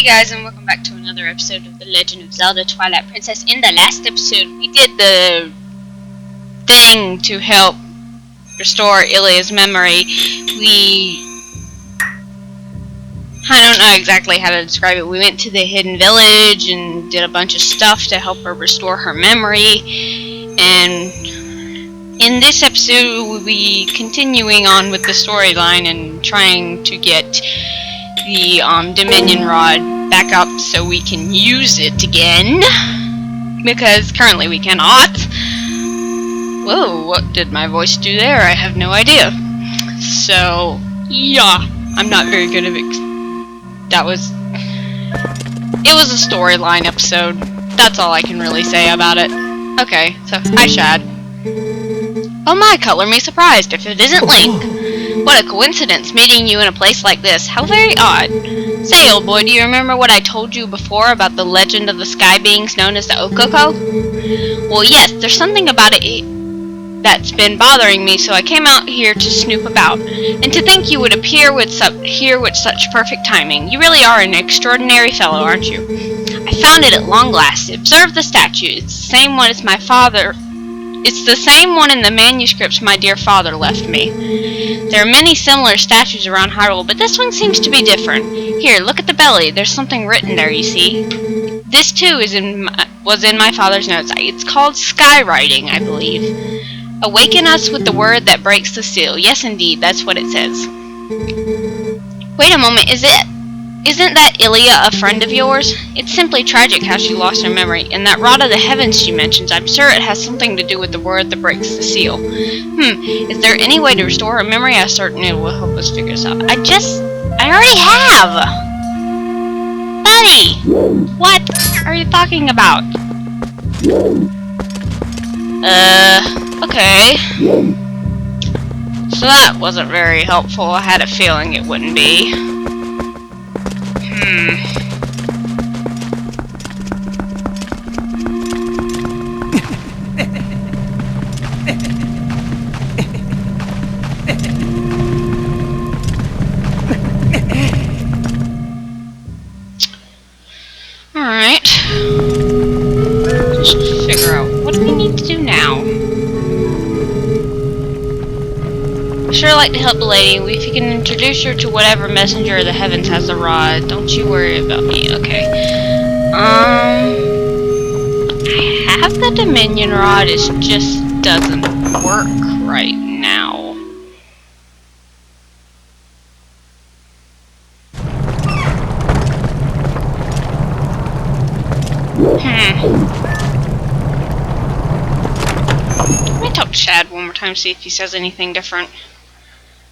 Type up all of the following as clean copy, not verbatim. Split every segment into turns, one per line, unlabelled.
Hey guys, and welcome back to another episode of The Legend of Zelda Twilight Princess. In the last episode, we did the thing to help restore Ilia's memory. I don't know exactly how to describe it. We went to the hidden village and did a bunch of stuff to help her restore her memory. And in this episode, we'll be continuing on with the storyline and trying to get the Dominion Rod back up so we can use it again, because currently we cannot. Whoa, what did my voice do there? I have no idea. So, yeah, I'm not very good at it. It was a storyline episode. That's all I can really say about it. Okay, so, hi Shad. Oh my, color me surprised if it isn't Link. What a coincidence, meeting you in a place like this. How very odd. Say, old boy, do you remember what I told you before about the legend of the sky beings known as the Okoko? Well, yes, there's something about it that's been bothering me, so I came out here to snoop about. And to think you would appear here with such perfect timing. You really are an extraordinary fellow, aren't you? I found it at long last. Observe the statue. It's the same one as my father. It's the same one in the manuscripts my dear father left me. There are many similar statues around Hyrule, but this one seems to be different. Here, look at the belly. There's something written there, you see. This, too, was in my father's notes. It's called skywriting, I believe. Awaken us with the word that breaks the seal. Yes, indeed, that's what it says. Wait a moment, isn't that Ilia a friend of yours? It's simply tragic how she lost her memory, and that rod of the heavens she mentions, I'm sure it has something to do with the word that breaks the seal. Is there any way to restore her memory? I'm certain it will help us figure this out. I already have! Buddy! What are you talking about? Okay. So that wasn't very helpful. I had a feeling it wouldn't be. Alright. Let's figure out what do we need to do now. I'd sure like to help the lady. If you can introduce her to whatever messenger of the heavens has the rod. Don't you worry about me. Okay. I have the Dominion Rod. It just doesn't work right now. Let me talk to Shad one more time, see if he says anything different.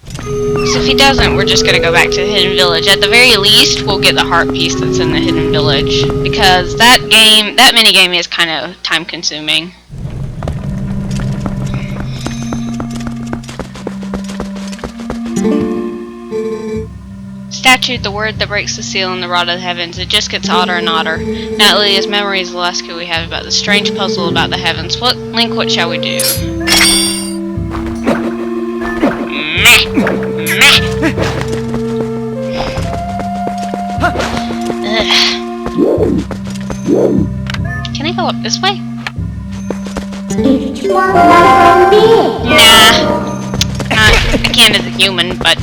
So if he doesn't, we're just gonna go back to the hidden village. At the very least, we'll get the heart piece that's in the hidden village, because that minigame is kind of time consuming. Statue, the word that breaks the seal, and the rod of the heavens. It just gets odder and odder. Now Ilia's memory is the last clue we have about the strange puzzle about the heavens. Link, what shall we do? Can I go up this way? Nah. I can't as a human, but...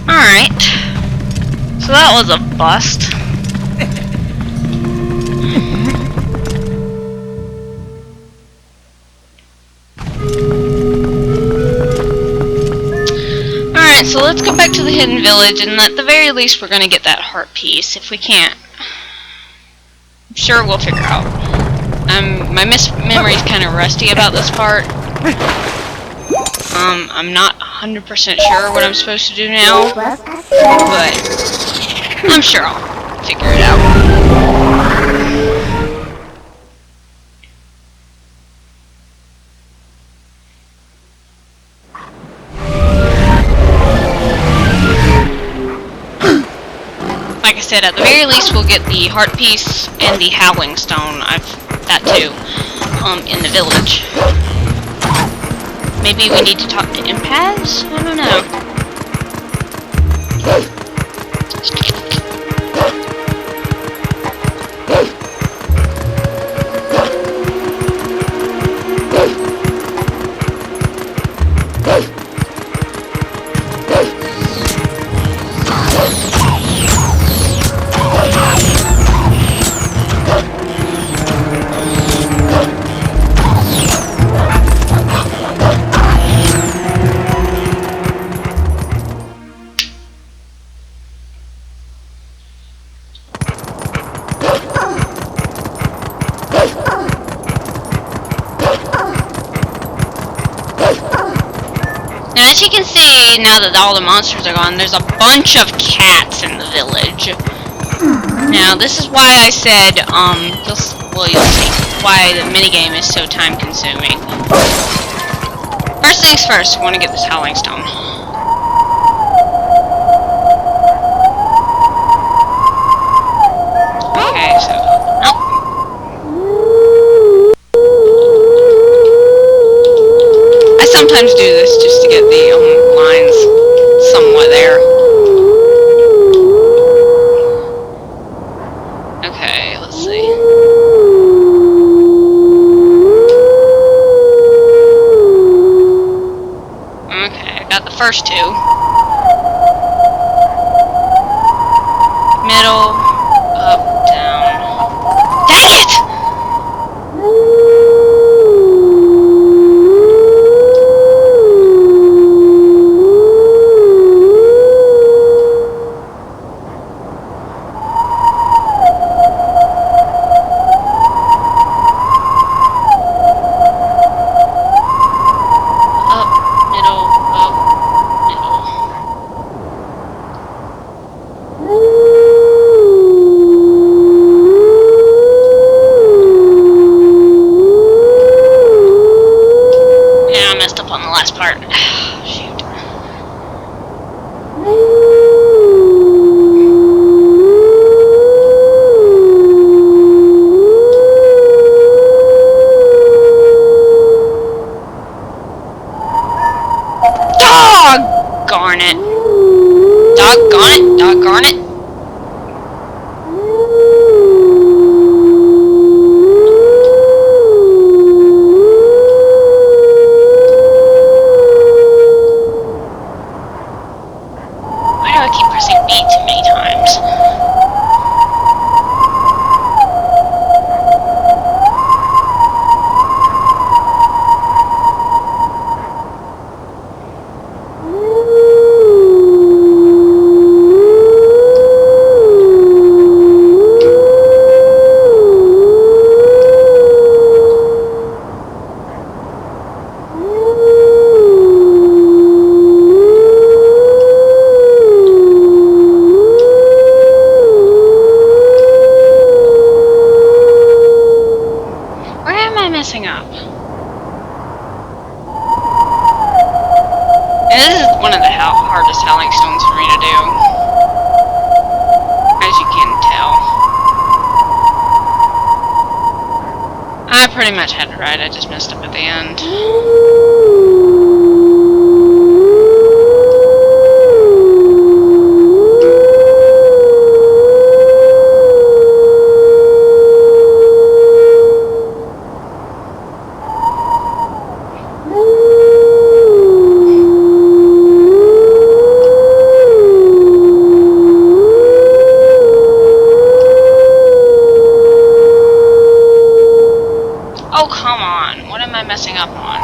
Alright. So that was a bust. Alright, so let's go back to the hidden village, and at the very least we're gonna get that heart piece. If we can't, I'm sure we'll figure out. My memory's kind of rusty about this part. I'm not 100% sure what I'm supposed to do now, but I'm sure I'll figure it out. said, at the very least, we'll get the heart piece and the howling stone. That too, in the village. Maybe we need to talk to Impaz? I don't know. As you can see, now that all the monsters are gone, there's a bunch of cats in the village. Now, this is why I said, you'll see why the minigame is so time-consuming. First things first, I want to get this howling stone. Okay, so... Oh. I sometimes do this just to get the lines somewhat there. Okay, let's see. Okay, I got the first two. Middle, up, down. Dang it! Part. Shoot. Doggone it. Doggone it. Doggone it. Messing up. And this is one of the hardest howling stones for me to do, as you can tell. I pretty much had it right, I just messed up at the end. Oh, come on. What am I messing up on?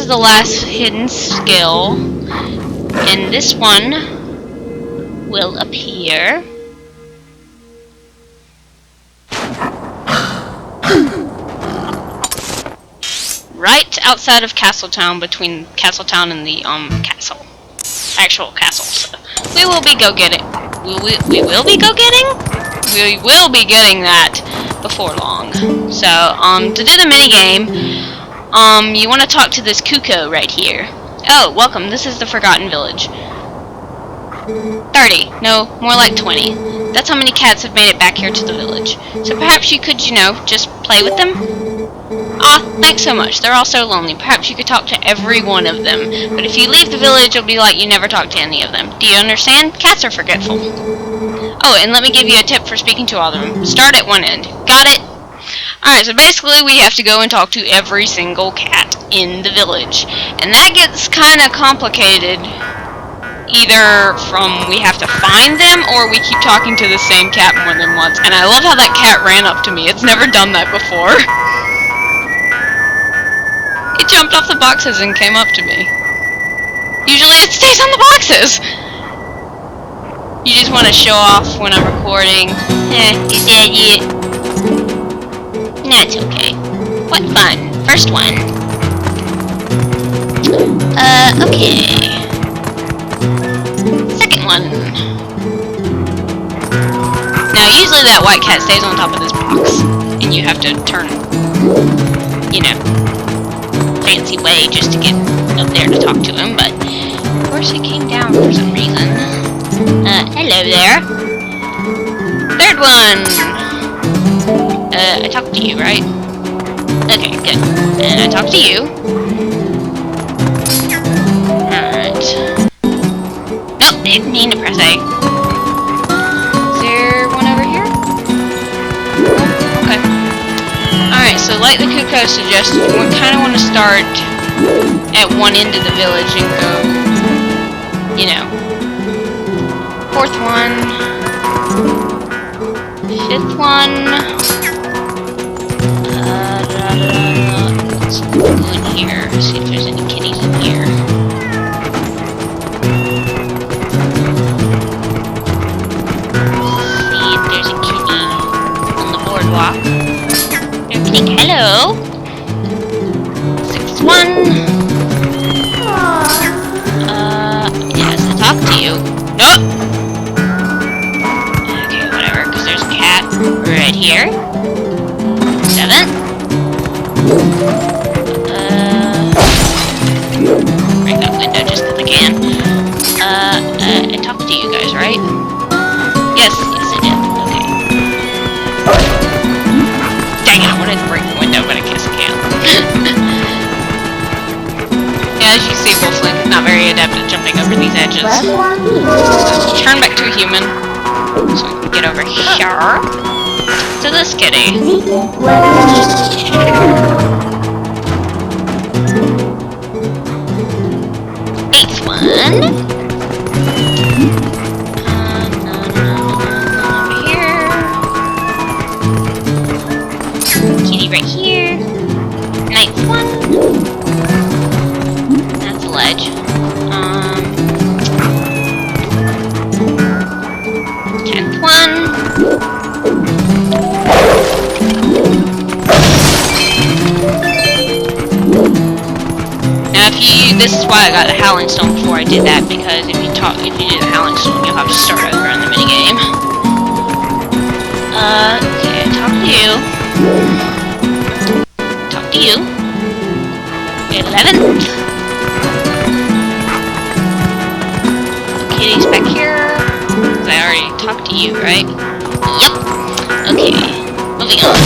is the last hidden skill. And this one will appear right outside of Castletown, between Castletown and the castle. Actual castle. So we will be getting that before long. So to do the mini game, you want to talk to this Kuko right here. Oh, welcome. This is the Forgotten Village. 30. No, more like 20. That's how many cats have made it back here to the village. So perhaps you could, you know, just play with them? Ah, thanks so much. They're all so lonely. Perhaps you could talk to every one of them. But if you leave the village, it'll be like you never talked to any of them. Do you understand? Cats are forgetful. Oh, and let me give you a tip for speaking to all of them. Start at one end. Got it? Alright, so basically we have to go and talk to every single cat in the village. And that gets kind of complicated. Either from we have to find them, or we keep talking to the same cat more than once. And I love how that cat ran up to me. It's never done that before. It jumped off the boxes and came up to me. Usually it stays on the boxes. You just want to show off when I'm recording. Is that it? That's okay. What fun. First one. Okay. Second one. Now, usually that white cat stays on top of this box. And you have to turn, you know, fancy way just to get up there to talk to him. But, of course, it came down for some reason. Hello there. Third one. I talked to you, right? Okay, good. And I talked to you. Alright. Nope, didn't mean to press A. Is there one over here? Oh, okay. Alright, so like the Kuko suggested, we kind of want to start at one end of the village and go, you know, fourth one, fifth one. Let's go in here, see if there's any kitties in here. See if there's a kitty on the boardwalk. They're kitty. Hello! Sixth one. Yes, I talked to you. Nope! Okay, whatever, because there's a cat right here. Seventh. Break that window just because I can. I talked to you guys, right? Yes, I did. Okay. Dang it, I wanted to break the window, but I guess I can't. Yeah, as you see, Wolflink is not very adept at jumping over these edges. Let's turn back to a human, so we can get over here to this kitty. Eighth one. Over here. Kitty right here. Ninth one. That's a ledge. 10th one. Now, this is why I got the Howling Stone before I did that, because if you do the Howling Stone, you'll have to start over on the minigame. Okay, talk to you. Talk to you. 11th. Kitty's back here. I already talked to you, right? Yep. Okay. Moving on.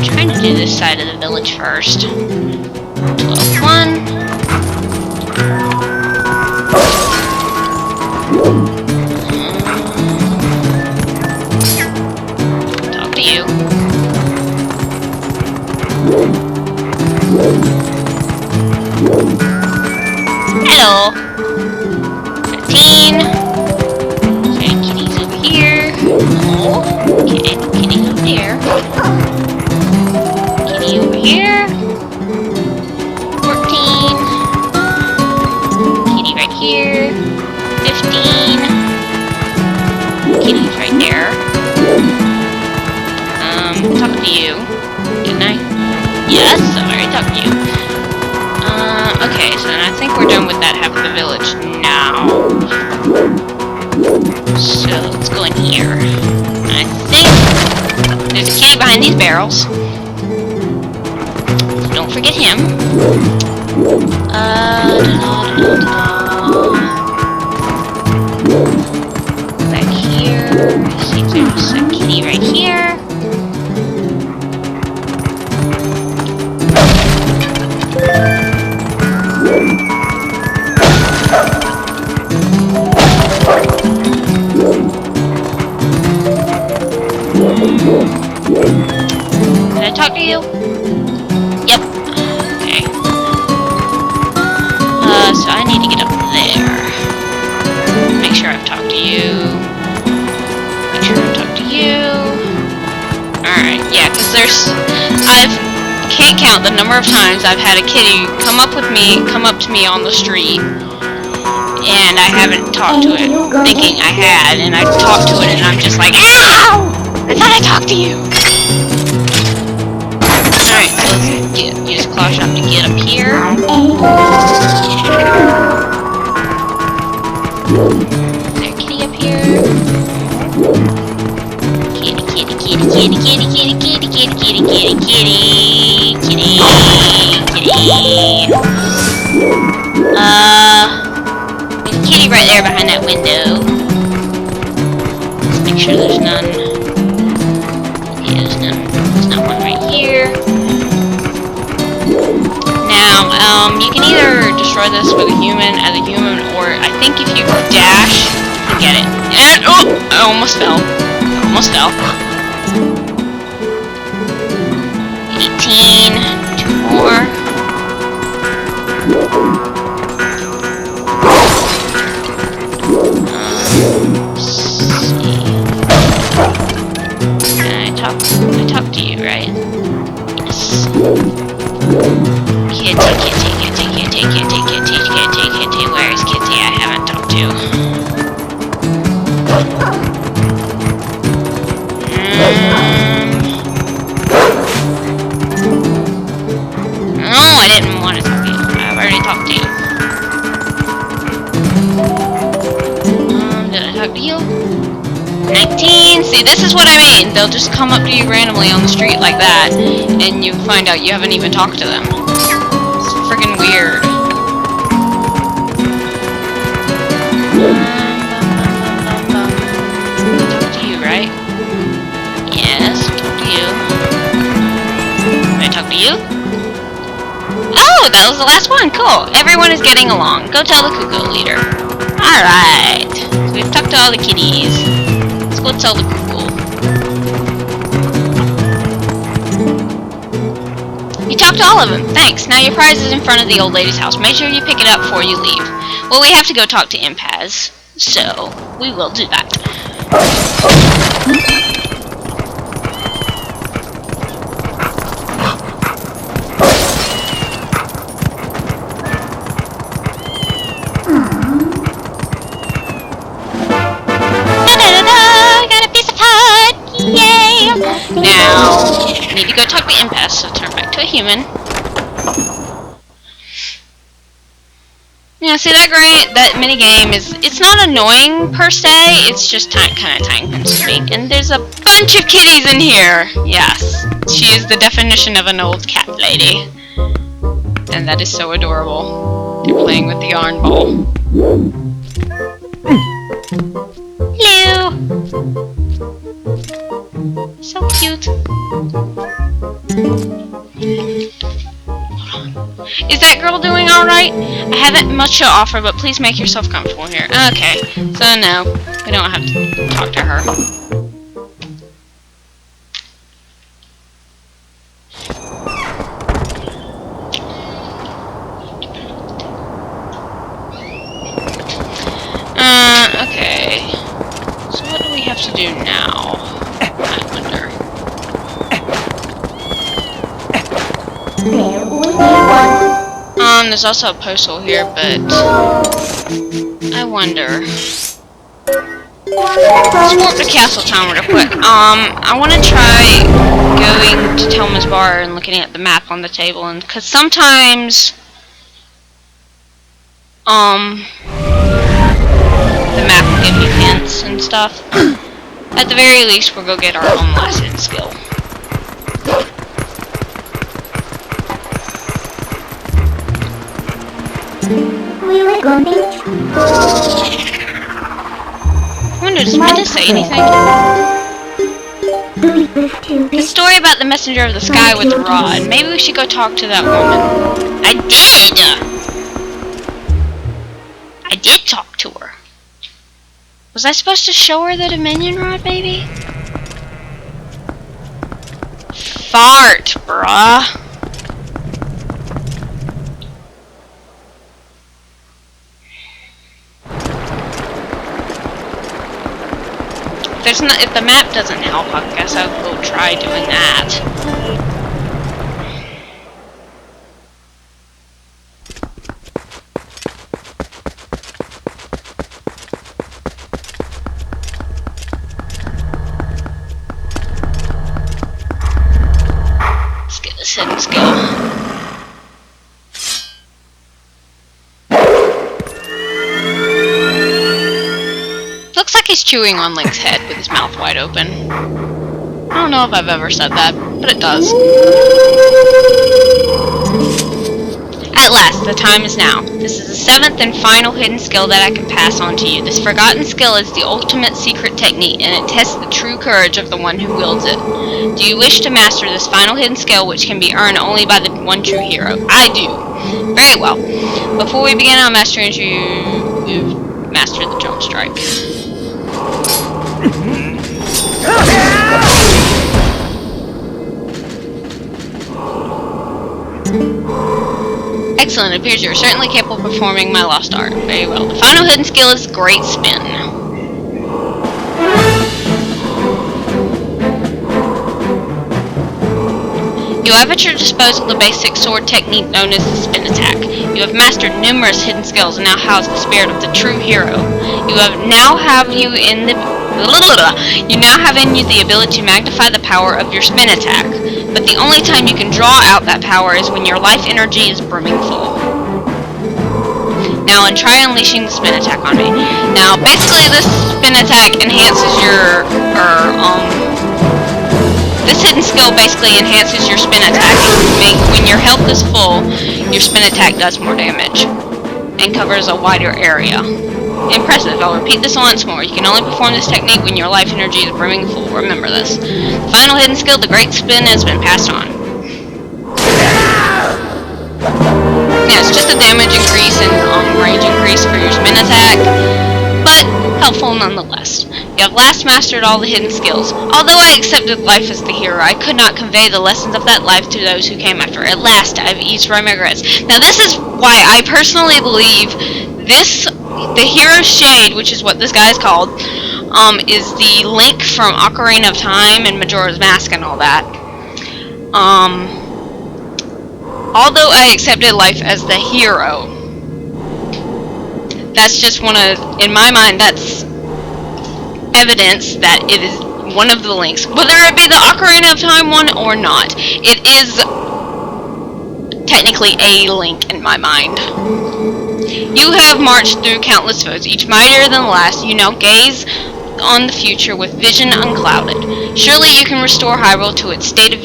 Trying to do this side of the village first. 12th one. Talk to you. Hello. 13. Okay, kitties over here. Oh, okay, kitties over there. the village now. So let's go in here. I think there's a kitty behind these barrels. So don't forget him. Back here. See if there's a kitty right here. Did I talk to you? Yep. Okay. So I need to get up there. Make sure I've talked to you. Make sure I've talked to you. Alright, yeah, because can't count the number of times I've had a kitty come up to me on the street, and I haven't talked to it, thinking I had, and I talked to it, and I'm just like, ow! I thought I talked to you! Alright, so let's use Claw Shop to get up here. Is there a kitty up here? Kitty, kitty, kitty, kitty, kitty, kitty, kitty, kitty, kitty, kitty, kitty, kitty, kitty. There's a kitty right there behind that window. Let's make sure there's none. Yeah, there's none. There's not one right here. Now, you can either destroy this with a human, or I think if you dash, you can get it. And, oh! I almost fell. Almost fell. 18. 2 more. I talked to you, right? Yes. Kitty, kitty, kitty, kitty, kitty, kitty, kitty, kitty. Where is Kitty? I haven't talked to. No, I didn't want to talk to you. I've already talked to you. Did I talk to you? 19! See, this is what I mean. They'll just come up to you randomly on the street like that, and you find out you haven't even talked to them. It's freaking weird. Talk to you, right? Yes, talk to you. Did I talk to you? Oh, that was the last one. Cool. Everyone is getting along. Go tell the cuckoo leader. Alright. So we've talked to all the kitties. Let's go tell the cuckoo. You talked to all of them. Thanks. Now your prize is in front of the old lady's house. Make sure you pick it up before you leave. Well, we have to go talk to Impaz. So, we will do that. Now, I need to go talk to Impaz, so turn back to a human. Yeah, see that mini game it's not annoying per se, it's just kind of time consuming. And there's a bunch of kitties in here! Yes, she is the definition of an old cat lady. And that is so adorable. They're playing with the yarn ball. Hello! So cute. Is that girl doing alright? I haven't much to offer, but please make yourself comfortable here. Okay, so no, we don't have to talk to her. Okay. So what do we have to do now? I wonder. There's also a postal here, but I wonder. Let's walk to Castle Town real quick. I want to try going to Telma's bar and looking at the map on the table, and because sometimes, the map will give you hints and stuff. At the very least, we'll go get our own last hidden skill. I wonder, does Minna say anything? The story about the messenger of the sky with the rod. Maybe we should go talk to that woman. I did talk to her. Was I supposed to show her the Dominion rod, baby? Fart, bruh. If the map doesn't help, I guess I will try doing that. Let's get this hidden skill. Looks like he's chewing on Link's head with his mouth wide open. I don't know if I've ever said that, but it does. At last, the time is now. This is the 7th and final hidden skill that I can pass on to you. This forgotten skill is the ultimate secret technique, and it tests the true courage of the one who wields it. Do you wish to master this final hidden skill, which can be earned only by the one true hero? I do. Very well. Before we begin our mastering, you've mastered the jump strike. Excellent. It appears you are certainly capable of performing my lost art. Very well. The final hidden skill is Great Spin. You have at your disposal the basic sword technique known as the spin attack. You have mastered numerous hidden skills and now house the spirit of the true hero. You now have in you the ability to magnify the power of your spin attack. But the only time you can draw out that power is when your life energy is brimming full. Now, and try unleashing the spin attack on me. Now, basically, this spin attack enhances your, this hidden skill basically enhances your spin attack. When your health is full, your spin attack does more damage and covers a wider area. Impressive. I'll repeat this once more. You can only perform this technique when your life energy is brimming full. Remember this. The final hidden skill, the Great Spin, has been passed on. Yeah, it's just a damage increase and range increase for your spin attack, but helpful nonetheless. You have last mastered all the hidden skills. Although I accepted life as the hero, I could not convey the lessons of that life to those who came after. At last, I have eased my regrets. Now, this is why I personally believe the Hero's Shade, which is what this guy is called, is the Link from Ocarina of Time and Majora's Mask and all that. Although I accepted life as the hero, that's just in my mind, that's evidence that it is one of the links. Whether it be the Ocarina of Time one or not, it is technically a link in my mind. You have marched through countless foes, each mightier than the last. You now gaze on the future with vision unclouded. Surely you can restore Hyrule to its stature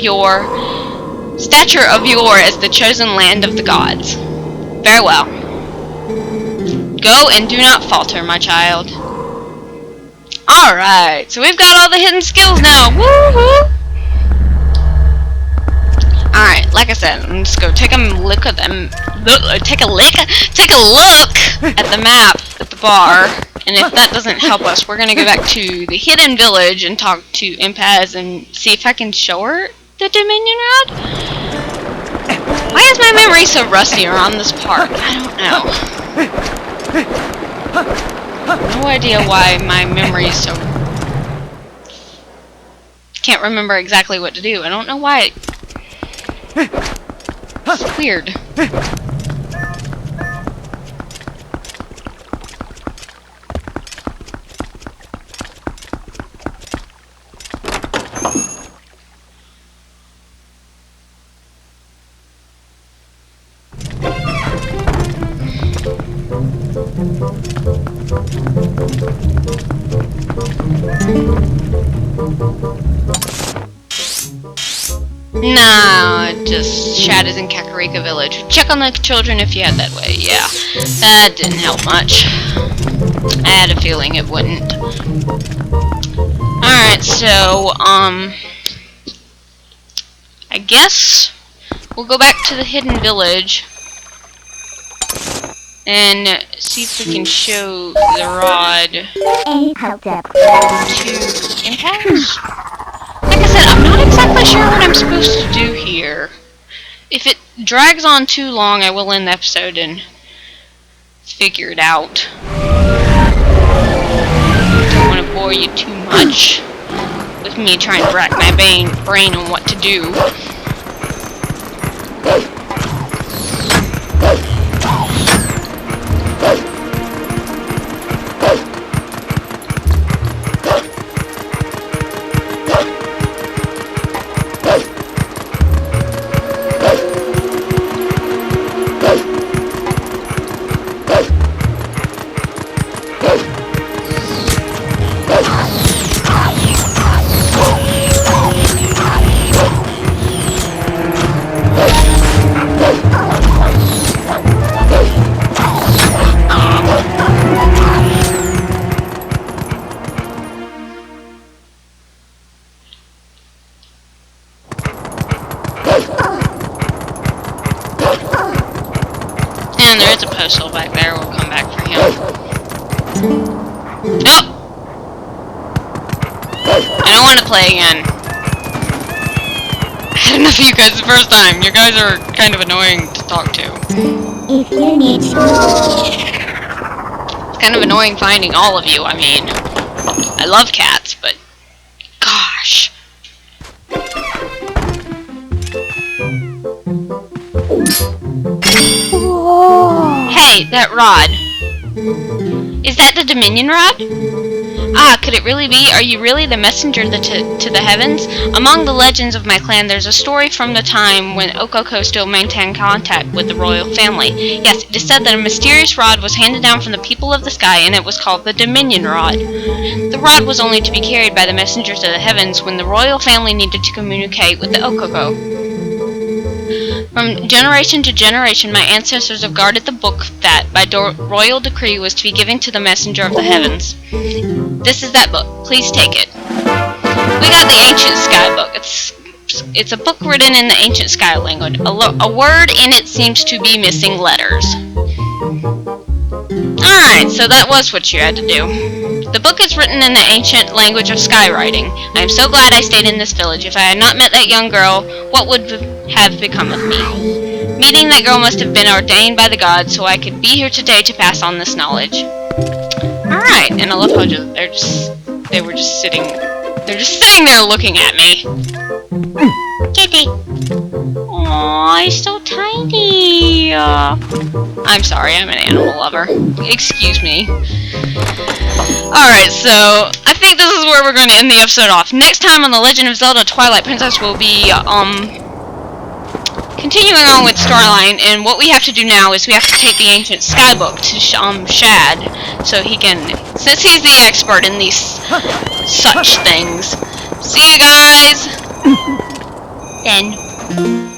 of yore as the chosen land of the gods. Very well. Go and do not falter, my child. Alright, so we've got all the hidden skills now. Woohoo! Alright, like I said, let's go take a look at them. Take a look at the map at the bar. And if that doesn't help us, we're gonna go back to the hidden village and talk to Impaz and see if I can show her the Dominion Rod? Why is my memory so rusty around this part? I don't know. No idea why my memory is so... Can't remember exactly what to do. I don't know why. It's weird. Nah, just Shad is in Kakarika Village. Check on the children if you head that way. Yeah, that didn't help much. I had a feeling it wouldn't. Alright, so, I guess we'll go back to the hidden village and see if we can show the rod to Impulse. Like I said, I'm not exactly sure what I'm supposed to do here. If it drags on too long, I will end the episode and figure it out. Don't want to bore you too much with me trying to rack my brain on what to do. And there is a postal back there. We'll come back for him. Oh! I don't want to play again. I had enough of you guys the first time. You guys are kind of annoying to talk to.
If you need
It's kind of annoying finding all of you. I mean, I love cats, but gosh. Hey, that rod. Is that the Dominion rod? Ah, could it really be? Are you really the messenger to the heavens? Among the legends of my clan, there's a story from the time when Okoko still maintained contact with the royal family. Yes, it is said that a mysterious rod was handed down from the people of the sky, and it was called the Dominion rod. The rod was only to be carried by the messengers of the heavens when the royal family needed to communicate with the Okoko. From generation to generation, my ancestors have guarded the book that, by royal decree, was to be given to the messenger of the heavens. This is that book. Please take it. We got the Ancient Sky book. It's a book written in the Ancient Sky language. A word in it seems to be missing letters. Alright, so that was what you had to do. The book is written in the ancient language of skywriting. I am so glad I stayed in this village. If I had not met that young girl, what would have become of me? Meeting that girl must have been ordained by the gods, so I could be here today to pass on this knowledge. Alright, and I love how they're just sitting there looking at me. Kitty. Aww, he's so tiny. I'm sorry, I'm an animal lover. Excuse me. Alright, so I think this is where we're going to end the episode off. Next time on The Legend of Zelda Twilight Princess will be, continuing on with storyline, and what we have to do now is we have to take the Ancient Sky Book to Shad, so he can, since he's the expert in these such things. See you guys then.